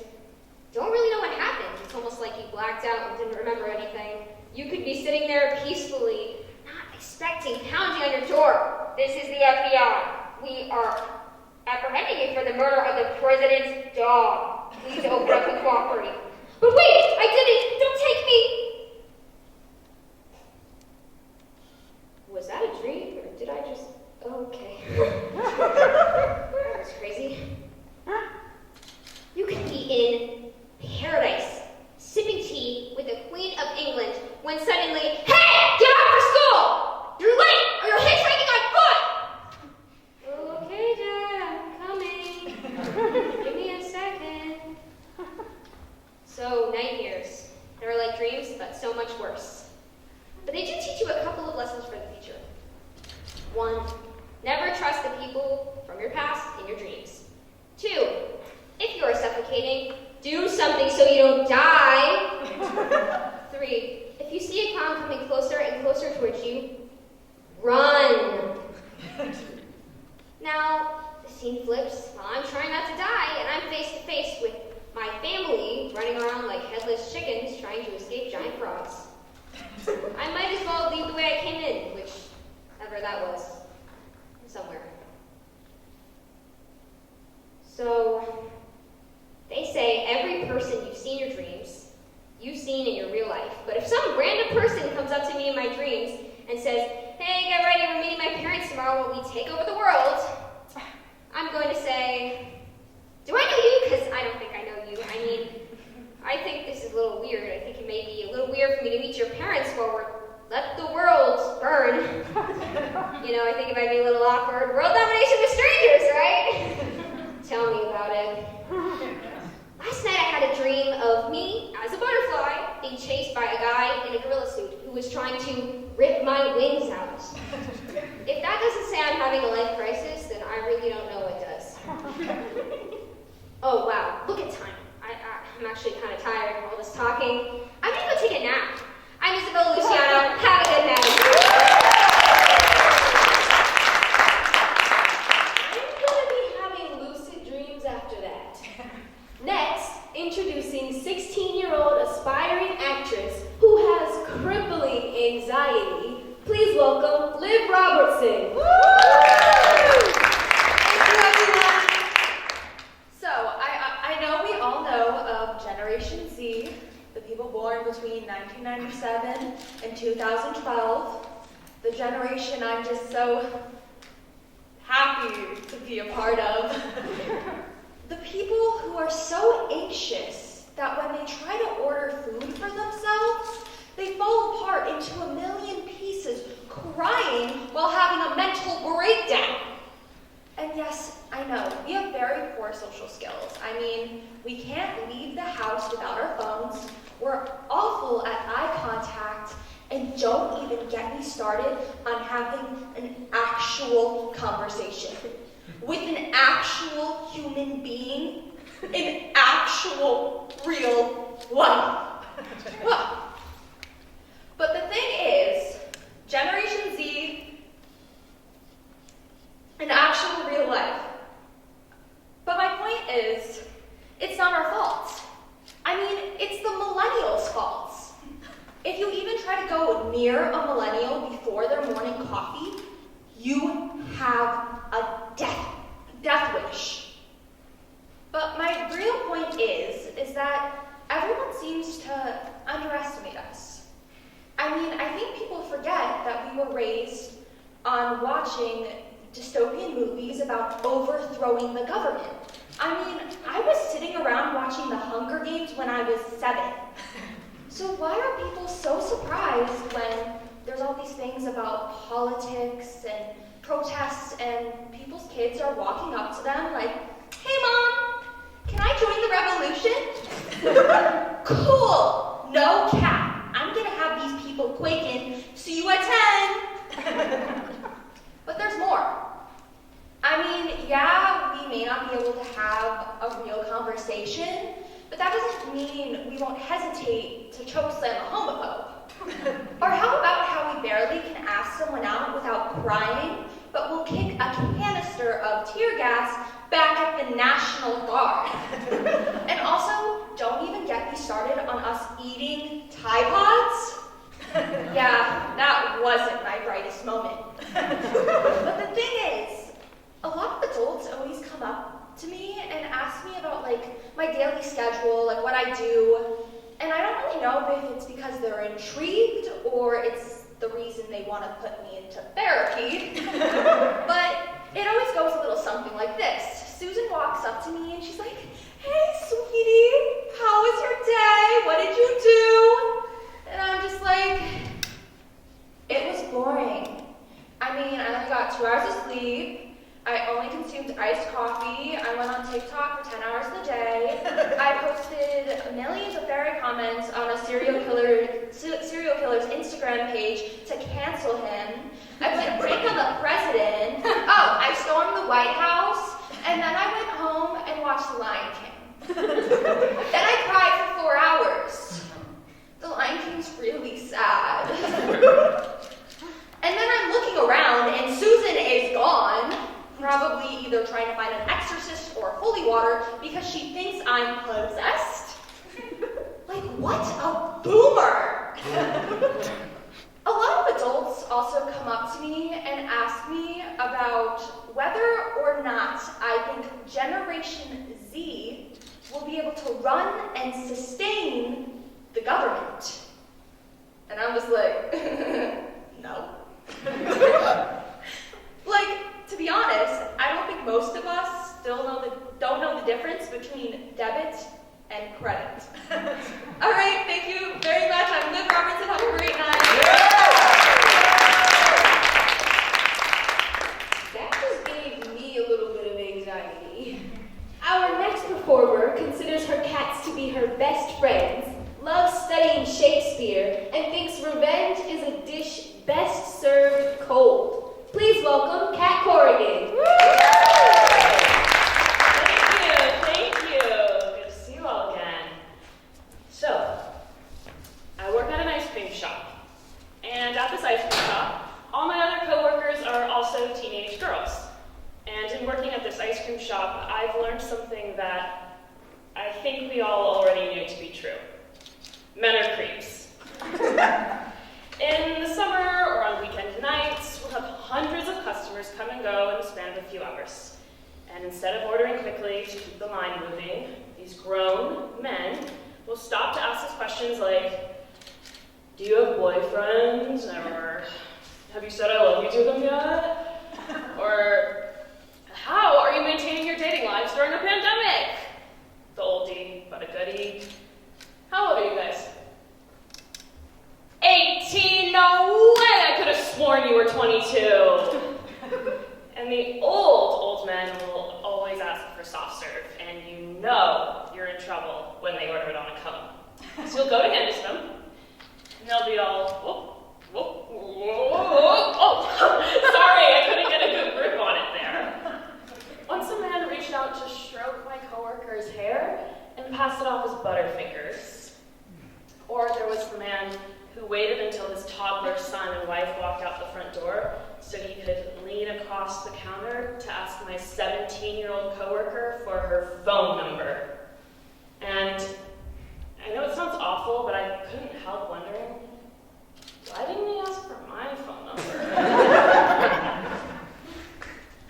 You could be sitting there peacefully, not expecting pounding on your door. This is the FBI. We are apprehending you for the murder of the president's dog. Please open up and cooperate. But wait, I didn't. Don't take me. Was that a dream, or did I just... Oh, okay. That was crazy. You could be in paradise, sipping tea with the Queen of England, when suddenly, hey, get out for school! You're late, or you're hitchhiking on foot! Okay, Dad, I'm coming. Give me a second. So, nightmares. They're like dreams, but so much worse. But they do teach you a couple of lessons for the future. 1, never trust the people from your past in your dreams. 2, if you are suffocating, do something so you don't die. 3, if you see a clown coming closer and closer towards you, run. Now, the scene flips while I'm trying not to die, and I'm face to face with my family running around like headless chickens trying to escape giant frogs. I might as well leave the way I came in, whichever that was, somewhere. So, they say every person you see in your dreams, you've seen in your real life. But if some random person comes up to me in my dreams and says, hey, get ready, we're meeting my parents tomorrow when we take over the world, I'm going to say, do I know you? Because I don't think I know you. I mean, I think this is a little weird. I think it may be a little weird for me to meet your parents while we're let the world burn. You know, I think it might be a little awkward. World domination with strangers, right? Tell me about it. Last night I had a dream of me as a butterfly being chased by a guy in a gorilla suit who was trying to rip my wings out. If that doesn't say I'm having a life crisis, then I really don't know what does. Oh wow, look at time. I'm actually kind of tired of all this talking. I'm gonna go take a nap. I'm Isabel Luciano. Have a good night. I'm gonna be having lucid dreams after that. Next, introducing 16-year-old aspiring actress who has crippling anxiety. Please welcome Liv Robertson. Thank you, everyone. So, I know we all know of Generation Z, the people born between 1997 and 2012, the generation I'm just so happy to be a part of. The people who are so anxious that when they try to order food for themselves, they fall apart into a million pieces, crying while having a mental breakdown. And yes, I know, we have very poor social skills. I mean, we can't leave the house without our phones, we're awful at eye contact, and don't even get me started on having an actual conversation with an actual human being in actual real life. But the thing is, Generation Z, in actual real life. But my point is, it's not our fault. I mean, it's the millennials' fault. If you even try to go near a millennial before their morning coffee, you have a death wish. But my real point is that everyone seems to underestimate us. I mean, I think people forget that we were raised on watching dystopian movies about overthrowing the government. I mean, I was sitting around watching The Hunger Games when I was 7. So why are people so surprised when there's all these things about politics and protests and people's kids are walking up to them like, hey mom, can I join the revolution? Cool, no cap. I'm gonna have these people quaking, see you at 10. But there's more. I mean, yeah, we may not be able to have a real conversation, but that doesn't mean we won't hesitate to chokeslam a homophobe. Or how about how we barely can ask someone out without crying, but we'll kick a canister of tear gas back at the National Guard. And also, don't even get me started on us eating Tide Pods. daily schedule, like what I do, and I don't really know if it's because they're intrigued or it's the reason they want to put me into therapy, but it always goes a little something like this. Susan walks up to me and she's like, "Hey, sweetie, how was your day? What did you do?" And I'm just like, it was boring. I mean, I only got 2 hours of sleep. I only consumed iced coffee. I went on TikTok for 10 hours a day. I posted millions of fairy comments on a serial killer's Instagram page to cancel him. I played a prank on the president. Oh, I stormed the White House, and then I went home and watched The Lion King. Then I cried for 4 hours. The Lion King's really sad. And then I'm looking around, and Susan is gone. Probably either trying to find an exorcist or holy water because she thinks I'm possessed. Like, what a boomer! A lot of adults also come up to me and ask me about whether or not I think Generation Z will be able to run and sustain the government. And I'm just like, no. Like, to be honest, I don't think most of us don't know the difference between debit and credit. All right, thank you very much. I'm Liv Robertson. Have a great night. That just gave me a little bit of anxiety. Our next performer considers her cats to be her best friends, loves studying Shakespeare, and thinks revenge is a dish best served cold. Please welcome Cat Corrigan. Thank you. Good to see you all again. So, I work at an ice cream shop. And at this ice cream shop, all my other coworkers are also teenage girls. And in working at this ice cream shop, I've learned something that I think we all already knew to be true. Men are creeps. In the summer or on weekend nights, we'll have hundreds of customers come and go in the span of a few hours. And instead of ordering quickly to keep the line moving, these grown men will stop to ask us questions like, "Do you have boyfriends?" Or, "Have you said I love you to them yet?" Or, "How are you maintaining your dating lives during a pandemic?" The oldie, but a goodie. How old are you guys? 18, no way! I could have sworn you were 22. And the old men will always ask for soft serve, and you know you're in trouble when they order it on a cone. So you'll go to hand to them, and they'll be all, whoop, whoop, whoop. Oh, sorry, I couldn't get a good grip on it there. Once a man reached out to stroke my coworker's hair and passed it off as butterfingers. Or there was the man who waited until his toddler son and wife walked out the front door so he could lean across the counter to ask my 17-year-old coworker for her phone number. And I know it sounds awful, but I couldn't help wondering, why didn't he ask for my phone number?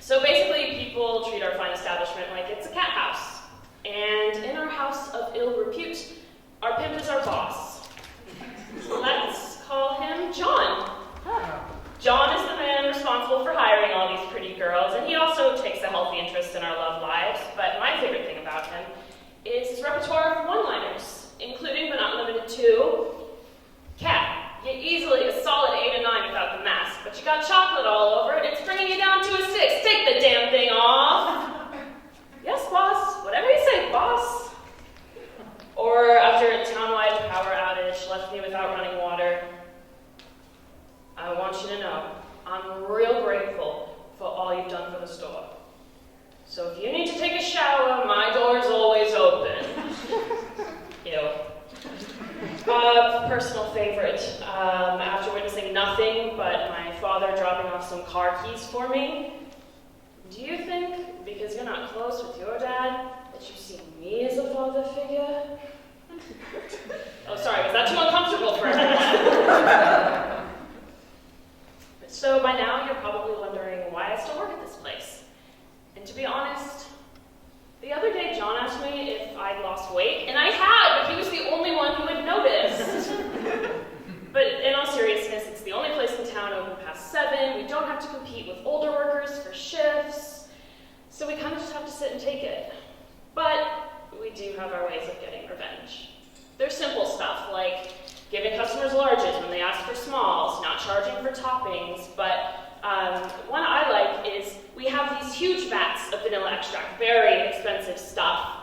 So basically, people treat our fine establishment like it's a cat house. And in our house of ill repute, our pimp is our boss. Let's call him John. John is the man responsible for hiring all these pretty girls, and he also takes a healthy interest in our love lives. But my favorite thing about him is his repertoire of one-liners, including but not limited to, "Cat, you're easily a solid 8 or 9 without the mask, but you got chocolate all over it, it's bringing you down to a 6. Take the damn thing off." "Yes, boss. Whatever you say, boss." Or after a town-wide power outage left me without running water, "I want you to know, I'm real grateful for all you've done for the store. So if you need to take a shower, my door's always open." Ew. Personal favorite. After witnessing nothing but my father dropping off some car keys for me, do you think, because you're not close with your dad, that you see me as a father figure? Oh, sorry, was that too uncomfortable for everyone? So by now, you're probably wondering why I still work at this place. And to be honest, the other day John asked me if I'd lost weight break, and I had, but he was the only one who had noticed. But in all seriousness, it's the only place in town open past 7. We don't have to compete with older workers for shifts, so we kind of just have to sit and take it. But we do have our ways of getting revenge. There's simple stuff, like giving customers larges when they ask for smalls, not charging for toppings, but one I like is we have these huge vats of vanilla extract, very expensive stuff,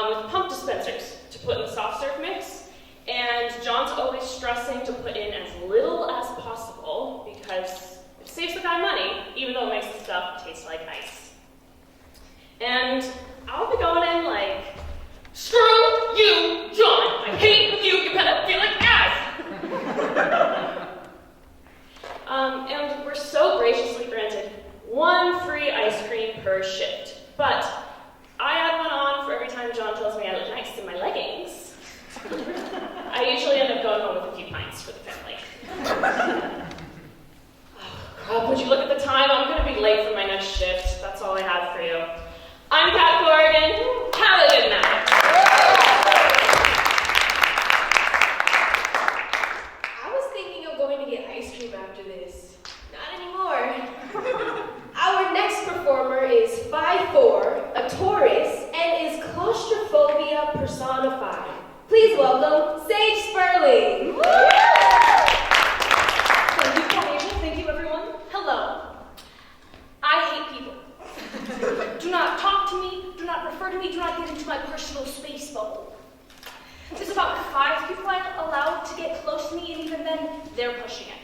with pump dispensers to put in the soft serve mix. And John's always stressing to put in as little as possible because it saves the guy money, even though it makes the stuff taste like ice. And I'll be going in like, screw you, John! I hate you, you pedophilic ass! And we're so graciously granted 1 free ice cream per shift. But I add one on for every time John tells me I look nice in my leggings. I usually end up going home with a few pints for the family. Oh, would you look at the time? I'm going to be late for my next shift. That's all I have for you. I'm Kat Corrigan. Have a good night. I was thinking of going to get ice cream after this. Not anymore. Our next performer is 5'4", a Taurus, and is claustrophobia personified. Please welcome Sage Sperling. Thank you, Corrigan. Thank you, everyone. Hello. I hate people. Do not talk to me, do not refer to me, do not get into my personal space bubble. There's about 5 people I'm allowed to get close to me, and even then, they're pushing it.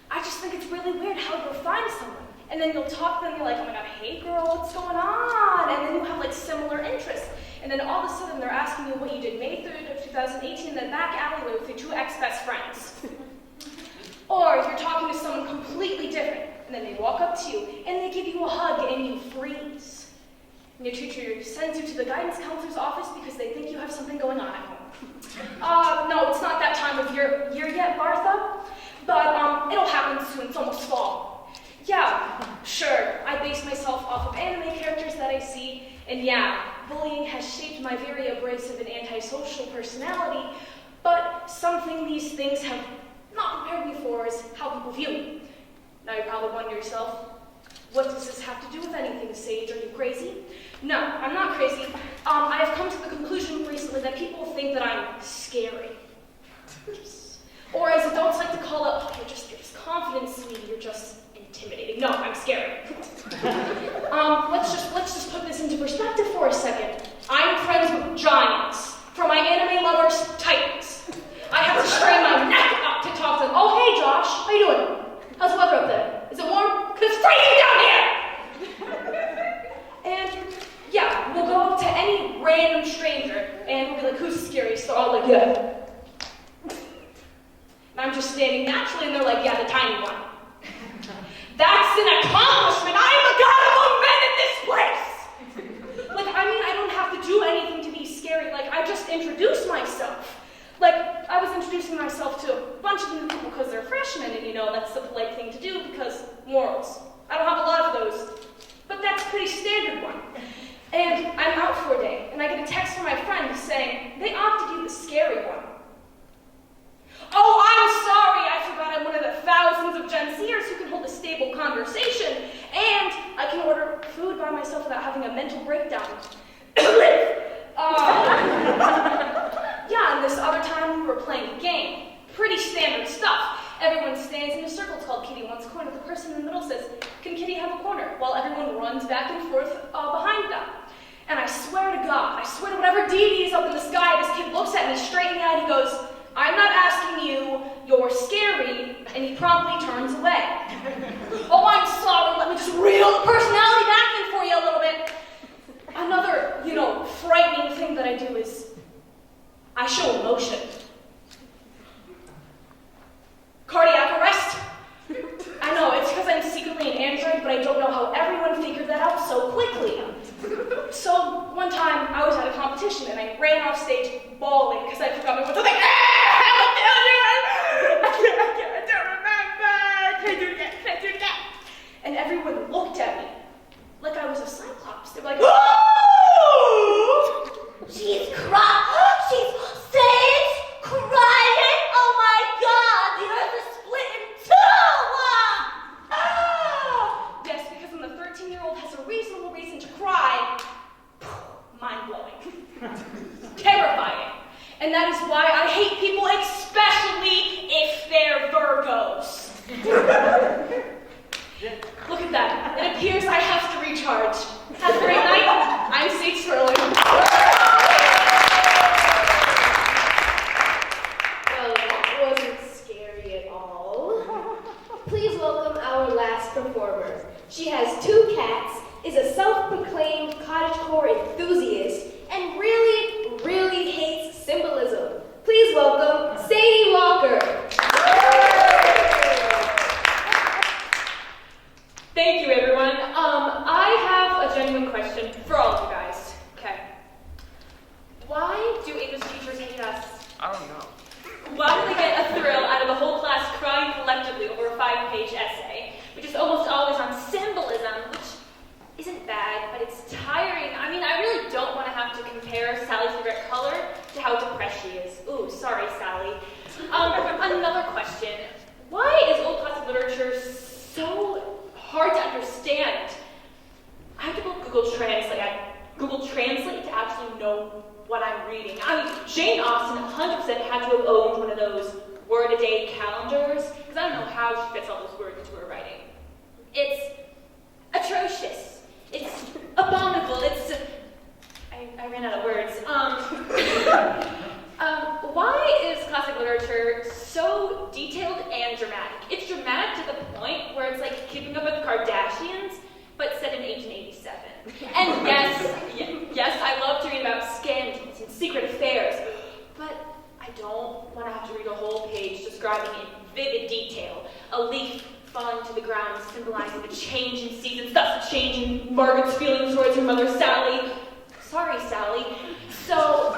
I just think it's really weird how you'll find someone, and then you'll talk to them, and you're like, oh my god, hey girl, what's going on? And then you have like similar interests. And then all of a sudden, they're asking you what you did May 3rd of 2018 in the back alleyway with your 2 ex-best friends. Or you're talking to someone completely different, and then they walk up to you, and they give you a hug, and you freeze. And your teacher sends you to the guidance counselor's office because they think you have something going on at home. No, it's not that time of year yet, Martha, but it'll happen soon, it's almost fall. Yeah, sure, I base myself off of anime characters that I see, and yeah, bullying has shaped my very abrasive and antisocial personality, but something these things have not prepared me for is how people view me. Now you probably wonder to yourself, what does this have to do with anything, Sage? Are you crazy? No, I'm not crazy. I have come to the conclusion recently that people think that I'm scary. Or as adults like to call it, oh, you're just confident, sweetie, you're just intimidating. No, I'm scary. Let's just put this into perspective for a second. I'm friends with giants. For my anime lovers, titans. I have to strain my neck up to talk to them. Oh, hey, Josh. How you doing? How's the weather up there? Is it warm? Because it's freezing down here! And, yeah, we'll go up to any random stranger, and we'll be like, who's scary? So I'll like, yeah. And I'm just standing naturally, and they're like, yeah, the tiny one. That's an accomplishment! I am the god among men in this place! Like, I mean, I don't have to do anything to be scary. Like, I just introduce myself. Like, I was introducing myself to a bunch of new people because they're freshmen, and you know, that's the polite thing to do because morals. I don't have a lot of those, but that's a pretty standard one. And I'm out for a day, and I get a text from my friend saying, they opted you the scary one. Oh, I'm sorry, I forgot I'm one of the thousands of Gen Zers who can hold a stable conversation, and I can order food by myself without having a mental breakdown. Yeah, and this other time we were playing a game. Pretty standard stuff. Everyone stands in a circle. It's called Kitty Wants a Corner. The person in the middle says, can Kitty have a corner? While everyone runs back and forth behind them. And I swear to God, I swear to whatever deity is up in the sky, this kid looks at me straight in the eye and he goes, I'm not asking you, you're scary, and he promptly turns away. Oh, I'm sorry, let me just reel the personality back in for you a little bit. Another, frightening thing that I do is I show emotion. Cardiac arrest. I know, it's because I'm secretly an android, but I don't know how everyone figured that out so quickly. So, one time, I was at a competition, and I ran off stage bawling because I forgot my words. I was like, I don't remember. Can I do it again? And everyone looked at me like I was a cyclops. They were like, oh! She's crying. And that is why I hate people, especially if they're Virgos. Look at that. It appears I have to recharge. Have a great night. I'm C.E.S. Well, that wasn't scary at all. Please welcome our last performer. She has 2 cats, is a self-proclaimed cottagecore enthusiast, and really, really hates symbolism. Please welcome Sadie Walker. Thank you, everyone. I have a genuine question for all of you guys. Okay. Why do English teachers hate us? I don't know. Why do they get a thrill out of the whole class crying collectively over a 5-page essay, which is almost always on symbolism, which isn't bad, but it's tiring. I mean, I really don't want to have to compare Sally's favorite color to how depressed she is. Ooh, sorry, Sally. Another question. Why is old classic literature so hard to understand? I have to go Google Translate to actually know what I'm reading. I mean, Jane Austen 100% had to have owned one of those word-a-day calendars, because I don't know how she fits all those words into her writing. It's atrocious. It's abominable. I ran out of words. Why is classic literature so detailed and dramatic? It's dramatic to the point where it's like Keeping Up with the Kardashians, but set in 1887. And yes, I love to read about scandals and secret affairs, but I don't want to have to read a whole page describing in vivid detail a leaf falling to the ground, symbolizing the change in seasons, thus the change in Margaret's feelings towards her mother, Sally. Sorry, Sally. So,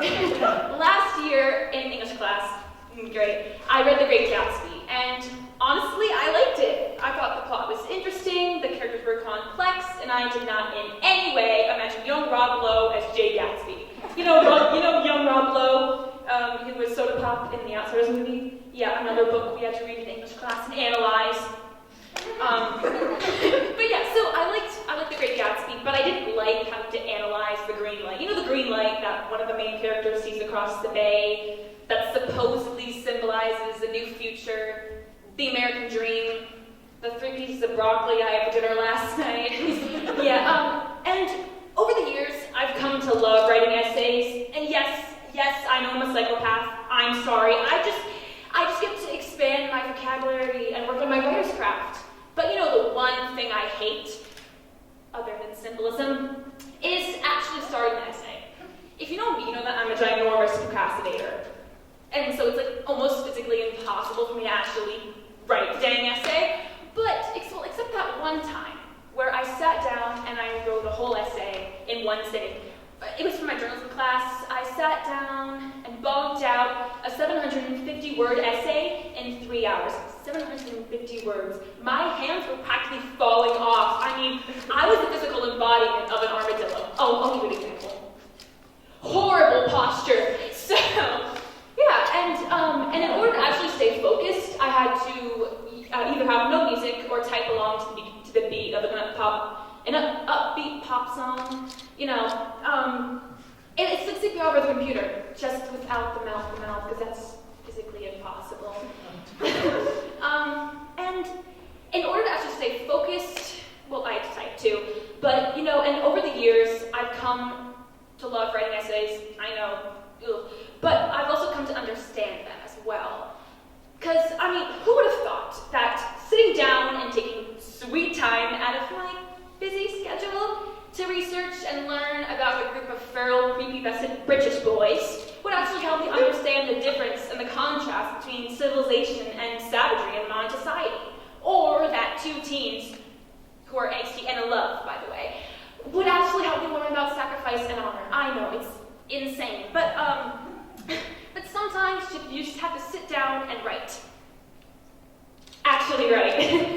last year in English class, great, I read The Great Gatsby, and honestly, I liked it. I thought the plot was interesting, the characters were complex, and I did not in any way imagine young Rob Lowe as Jay Gatsby. You know young Rob Lowe, who was Soda Pop in the Outsiders movie? Yeah, another book we had to read in English class and analyze. But yeah, so I liked The Great Gatsby, but I didn't like having to analyze the green light. You know the green light that one of the main characters sees across the bay that supposedly symbolizes a new future, the American dream, the 3 pieces of broccoli I had for dinner last night. And over the years, I've come to love writing essays, and yes, I know I'm a psychopath. I'm sorry. I just get to expand my vocabulary and work on my writer's craft. But you know the one thing I hate, other than symbolism, is actually starting an essay. If you know me, you know that I'm a ginormous procrastinator. And so it's like almost physically impossible for me to actually write the dang essay. But except that one time where I sat down and I wrote a whole essay in one sitting. It was for my journalism class. I sat down and bonked out a 750-word essay in 3 hours. 750 words. My hands were practically falling off. I mean, I was the physical embodiment of an armadillo. I'll give you an example. Horrible posture. So, yeah, and in order to actually stay focused, I had to either have no music or type along to the beat of an upbeat pop song, and it's like sleeping over the computer, just without the mouth, because that's physically impossible. And in order to actually stay focused, well, I had to type too, but, and over the years, I've come to love writing essays, I know, but I've also come to understand them as well. Because, who would have thought that sitting down and taking sweet time out of my busy schedule to research and learn about a group of feral, creepy-vested British boys would actually help me understand the difference and the contrast between civilization and savagery in modern society. Or that 2 teens, who are angsty and in love, by the way, would actually help me learn about sacrifice and honor. I know, it's insane, but sometimes you just have to sit down and write. Actually write.